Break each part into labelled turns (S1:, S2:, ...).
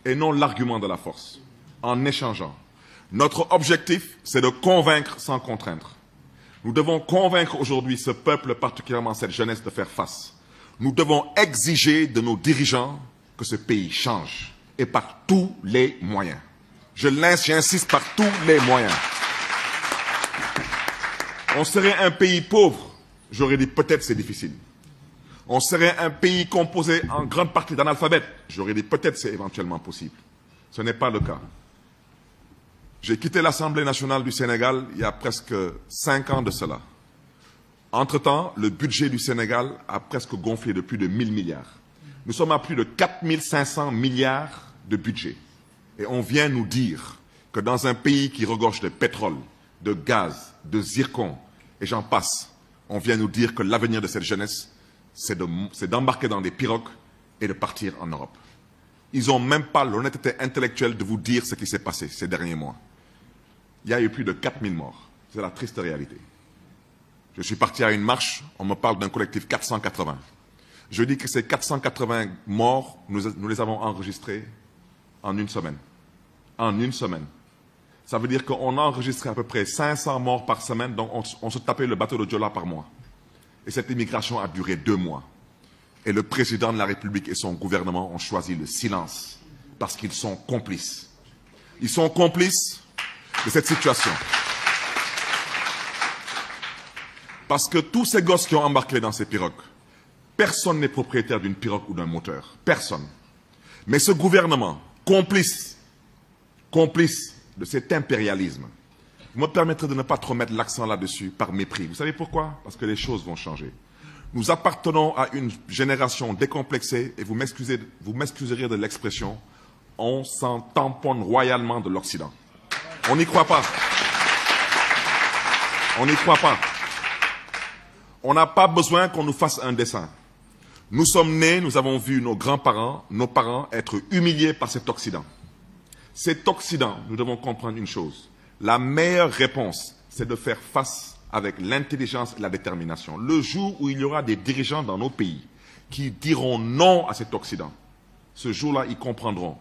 S1: et non l'argument de la force, en échangeant. Notre objectif, c'est de convaincre sans contraindre. Nous devons convaincre aujourd'hui ce peuple, particulièrement cette jeunesse, de faire face. Nous devons exiger de nos dirigeants que ce pays change, et par tous les moyens. J'insiste, par tous les moyens. On serait un pays pauvre, j'aurais dit peut-être c'est difficile. On serait un pays composé en grande partie d'analphabètes, j'aurais dit peut-être c'est éventuellement possible. Ce n'est pas le cas. J'ai quitté l'Assemblée nationale du Sénégal il y a presque 5 ans de cela. Entre-temps, le budget du Sénégal a presque gonflé de plus de 1000 milliards. Nous sommes à plus de 4500 milliards de budget. Et on vient nous dire que dans un pays qui regorge de pétrole, de gaz, de zircon, et j'en passe, on vient nous dire que l'avenir de cette jeunesse, c'est d'embarquer dans des pirogues et de partir en Europe. Ils n'ont même pas l'honnêteté intellectuelle de vous dire ce qui s'est passé ces derniers mois. Il y a eu plus de 4000 morts. C'est la triste réalité. Je suis parti à une marche, on me parle d'un collectif 480. Je dis que ces 480 morts, nous les avons enregistrés en une semaine. En une semaine. Ça veut dire qu'on a enregistré à peu près 500 morts par semaine, donc on se tapait le bateau de Djola par mois. Et cette immigration a duré 2 mois. Et le président de la République et son gouvernement ont choisi le silence, parce qu'ils sont complices. Ils sont complices de cette situation. Parce que tous ces gosses qui ont embarqué dans ces pirogues, personne n'est propriétaire d'une pirogue ou d'un moteur. Personne. Mais ce gouvernement, complice de cet impérialisme, vous me permettrez de ne pas trop mettre l'accent là-dessus par mépris. Vous savez pourquoi? Parce que les choses vont changer. Nous appartenons à une génération décomplexée, et vous m'excuserez de l'expression, on s'en tamponne royalement de l'Occident. On n'y croit pas. On n'y croit pas. On n'a pas besoin qu'on nous fasse un dessin. Nous sommes nés, nous avons vu nos grands-parents, nos parents être humiliés par cet Occident. Cet Occident, nous devons comprendre une chose. La meilleure réponse, c'est de faire face avec l'intelligence et la détermination. Le jour où il y aura des dirigeants dans nos pays qui diront non à cet Occident, ce jour-là, ils comprendront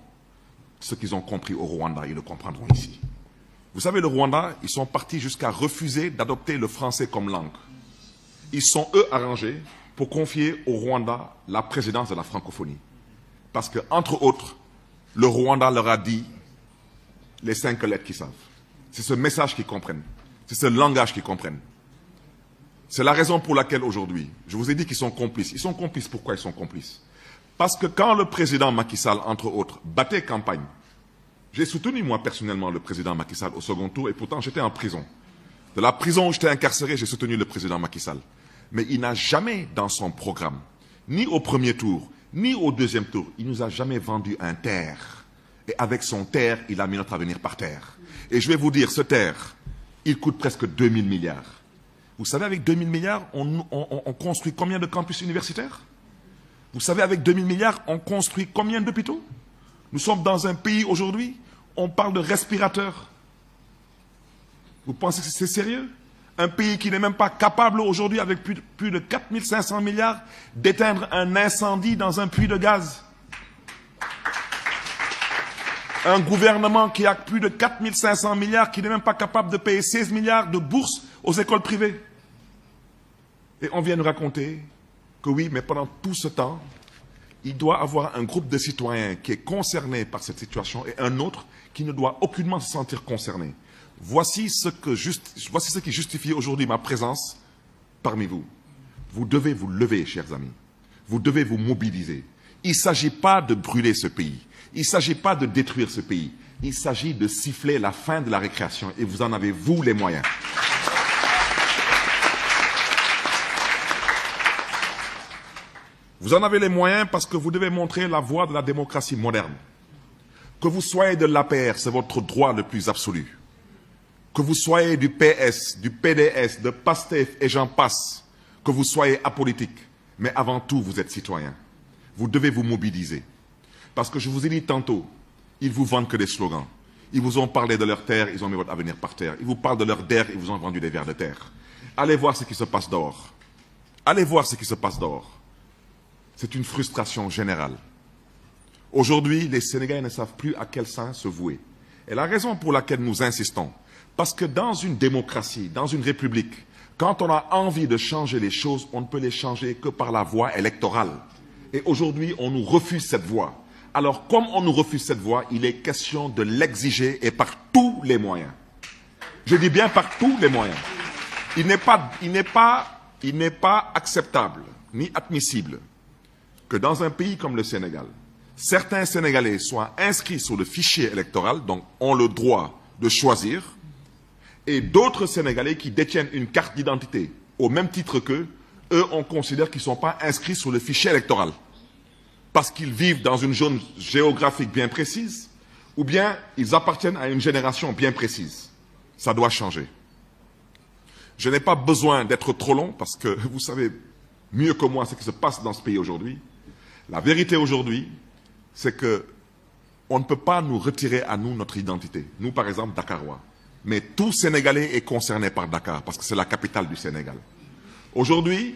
S1: ce qu'ils ont compris au Rwanda. Ils le comprendront ici. Vous savez, le Rwanda, ils sont partis jusqu'à refuser d'adopter le français comme langue. Ils sont, eux, arrangés pour confier au Rwanda la présidence de la francophonie. Parce que, entre autres, le Rwanda leur a dit les 5 lettres qu'ils savent. C'est ce message qu'ils comprennent. C'est ce langage qu'ils comprennent. C'est la raison pour laquelle aujourd'hui, je vous ai dit qu'ils sont complices. Ils sont complices. Pourquoi ils sont complices? Parce que quand le président Macky Sall, entre autres, battait campagne, j'ai soutenu moi personnellement le président Macky Sall au second tour et pourtant j'étais en prison. De la prison où j'étais incarcéré, j'ai soutenu le président Macky Sall. Mais il n'a jamais dans son programme, ni au premier tour, ni au deuxième tour, il nous a jamais vendu un terre. Et avec son terre, il a mis notre avenir par terre. Et je vais vous dire, ce terre, il coûte presque 2000 milliards. Vous savez, avec 2000 milliards, on construit combien de campus universitaires? Vous savez, avec 2000 milliards, on construit combien d'hôpitaux? Nous sommes dans un pays aujourd'hui, on parle de respirateurs. Vous pensez que c'est sérieux? Un pays qui n'est même pas capable aujourd'hui, avec plus de 4500 milliards, d'éteindre un incendie dans un puits de gaz. Un gouvernement qui a plus de 4500 milliards, qui n'est même pas capable de payer 16 milliards de bourses aux écoles privées. Et on vient nous raconter que oui, mais pendant tout ce temps, il doit avoir un groupe de citoyens qui est concerné par cette situation et un autre qui ne doit aucunement se sentir concerné. Voici ce qui justifie aujourd'hui ma présence parmi vous. Vous devez vous lever, chers amis. Vous devez vous mobiliser. Il ne s'agit pas de brûler ce pays. Il ne s'agit pas de détruire ce pays. Il s'agit de siffler la fin de la récréation. Et vous en avez, vous, les moyens. Vous en avez les moyens parce que vous devez montrer la voie de la démocratie moderne. Que vous soyez de l'APR, c'est votre droit le plus absolu. Que vous soyez du PS, du PDS, de PASTEF et j'en passe. Que vous soyez apolitique. Mais avant tout, vous êtes citoyen. Vous devez vous mobiliser. Parce que je vous ai dit tantôt, ils vous vendent que des slogans. Ils vous ont parlé de leur terre, ils ont mis votre avenir par terre. Ils vous parlent de leur terre, ils vous ont vendu des vers de terre. Allez voir ce qui se passe dehors. Allez voir ce qui se passe dehors. C'est une frustration générale. Aujourd'hui, les Sénégalais ne savent plus à quel sein se vouer. Et la raison pour laquelle nous insistons, parce que dans une démocratie, dans une république, quand on a envie de changer les choses, on ne peut les changer que par la voie électorale. Et aujourd'hui, on nous refuse cette voie. Alors, comme on nous refuse cette voie, il est question de l'exiger et par tous les moyens. Je dis bien par tous les moyens. Il n'est pas acceptable ni admissible que dans un pays comme le Sénégal, certains Sénégalais soient inscrits sur le fichier électoral, donc ont le droit de choisir, et d'autres Sénégalais qui détiennent une carte d'identité au même titre qu'eux, eux, on considère qu'ils ne sont pas inscrits sur le fichier électoral parce qu'ils vivent dans une zone géographique bien précise ou bien ils appartiennent à une génération bien précise. Ça doit changer. Je n'ai pas besoin d'être trop long parce que vous savez mieux que moi ce qui se passe dans ce pays aujourd'hui. La vérité aujourd'hui, c'est que on ne peut pas nous retirer à nous notre identité. Nous, par exemple, Dakarois. Mais tout Sénégalais est concerné par Dakar, parce que c'est la capitale du Sénégal. Aujourd'hui,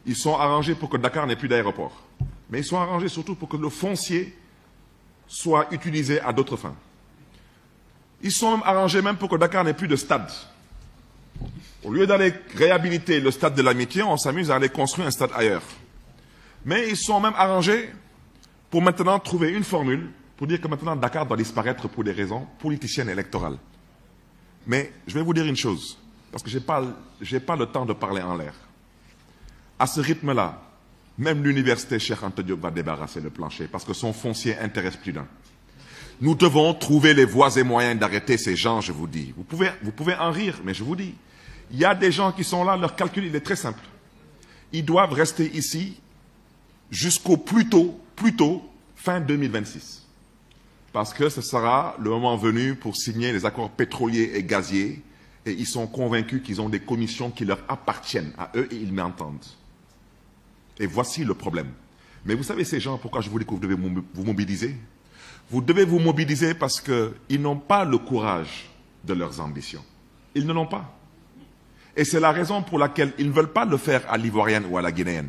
S1: ils sont arrangés pour que Dakar n'ait plus d'aéroport. Mais ils sont arrangés surtout pour que le foncier soit utilisé à d'autres fins. Ils sont même arrangés pour que Dakar n'ait plus de stade. Au lieu d'aller réhabiliter le stade de l'Amitié, on s'amuse à aller construire un stade ailleurs. Mais ils sont même arrangés pour maintenant trouver une formule pour dire que maintenant Dakar doit disparaître pour des raisons politiciennes et électorales. Mais je vais vous dire une chose, parce que je n'ai pas le temps de parler en l'air. À ce rythme-là, même l'université Cheikh Anta Diop va débarrasser le plancher, parce que son foncier intéresse plus d'un. Nous devons trouver les voies et moyens d'arrêter ces gens, je vous dis. Vous pouvez en rire, mais je vous dis, il y a des gens qui sont là, leur calcul il est très simple. Ils doivent rester ici jusqu'au plus tôt, fin 2026. Parce que ce sera le moment venu pour signer les accords pétroliers et gaziers, et ils sont convaincus qu'ils ont des commissions qui leur appartiennent à eux et ils m'entendent. Et voici le problème. Mais vous savez ces gens, pourquoi je vous dis que vous devez vous mobiliser? Vous devez vous mobiliser parce qu'ils n'ont pas le courage de leurs ambitions. Ils ne l'ont pas. Et c'est la raison pour laquelle ils ne veulent pas le faire à l'Ivoirienne ou à la Guinéenne.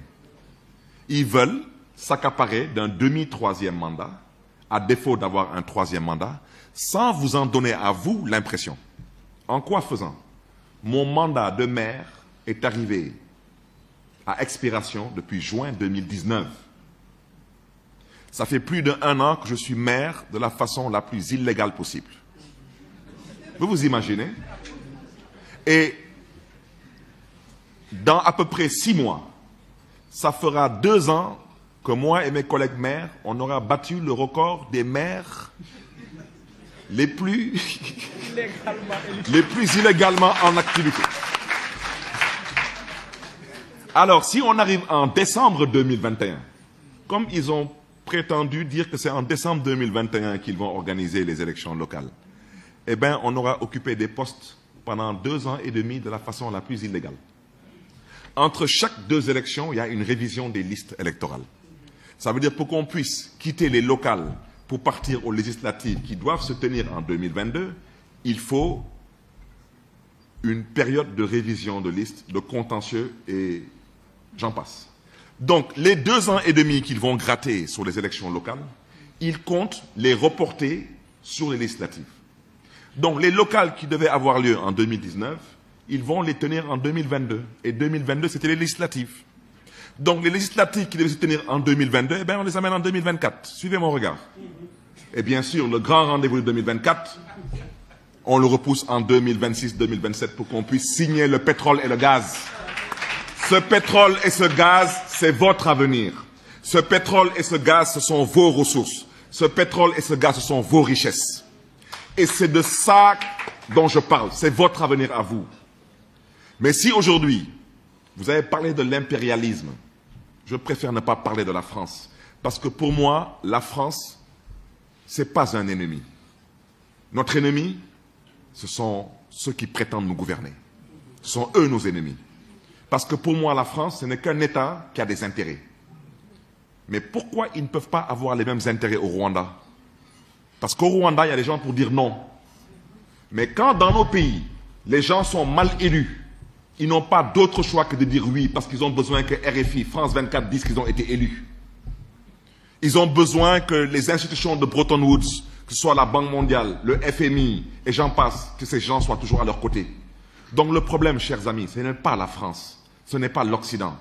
S1: Ils veulent s'accaparer d'un demi-troisième mandat, à défaut d'avoir un troisième mandat, sans vous en donner à vous l'impression. En quoi faisant? Mon mandat de maire est arrivé à expiration depuis juin 2019. Ça fait plus d'1 an que je suis maire de la façon la plus illégale possible. Vous vous imaginez? Et dans à peu près 6 mois, ça fera 2 ans que moi et mes collègues maires, on aura battu le record des maires les plus illégalement en activité. Alors, si on arrive en décembre 2021, comme ils ont prétendu dire que c'est en décembre 2021 qu'ils vont organiser les élections locales, eh bien, on aura occupé des postes pendant 2 ans et demi de la façon la plus illégale. Entre chaque 2 élections, il y a une révision des listes électorales. Ça veut dire pour qu'on puisse quitter les locales pour partir aux législatives qui doivent se tenir en 2022, il faut une période de révision de listes, de contentieux et j'en passe. Donc, les 2 ans et demi qu'ils vont gratter sur les élections locales, ils comptent les reporter sur les législatives. Donc, les locales qui devaient avoir lieu en 2019, ils vont les tenir en 2022. Et 2022, c'était les législatives. Donc, les législatives qui devaient se tenir en 2022, eh bien, on les amène en 2024. Suivez mon regard. Et bien sûr, le grand rendez-vous de 2024, on le repousse en 2026-2027 pour qu'on puisse signer le pétrole et le gaz. Ce pétrole et ce gaz, c'est votre avenir. Ce pétrole et ce gaz, ce sont vos ressources. Ce pétrole et ce gaz, ce sont vos richesses. Et c'est de ça dont je parle. C'est votre avenir à vous. Mais si aujourd'hui, vous avez parlé de l'impérialisme, je préfère ne pas parler de la France. Parce que pour moi, la France, ce n'est pas un ennemi. Notre ennemi, ce sont ceux qui prétendent nous gouverner. Ce sont eux nos ennemis. Parce que pour moi, la France, ce n'est qu'un État qui a des intérêts. Mais pourquoi ils ne peuvent pas avoir les mêmes intérêts au Rwanda? Parce qu'au Rwanda, il y a des gens pour dire non. Mais quand dans nos pays, les gens sont mal élus, ils n'ont pas d'autre choix que de dire oui, parce qu'ils ont besoin que RFI, France 24 disent qu'ils ont été élus. Ils ont besoin que les institutions de Bretton Woods, que ce soit la Banque mondiale, le FMI, et j'en passe, que ces gens soient toujours à leur côté. Donc le problème, chers amis, ce n'est pas la France, ce n'est pas l'Occident,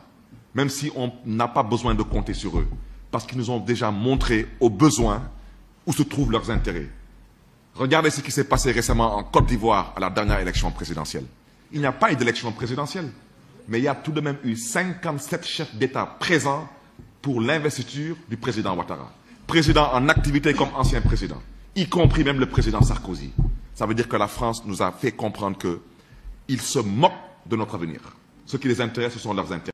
S1: même si on n'a pas besoin de compter sur eux, parce qu'ils nous ont déjà montré au besoin où se trouvent leurs intérêts. Regardez ce qui s'est passé récemment en Côte d'Ivoire à la dernière élection présidentielle. Il n'y a pas eu d'élection présidentielle, mais il y a tout de même eu 57 chefs d'État présents pour l'investiture du président Ouattara. Président en activité comme ancien président, y compris même le président Sarkozy. Ça veut dire que la France nous a fait comprendre qu'ils se moquent de notre avenir. Ce qui les intéresse, ce sont leurs intérêts.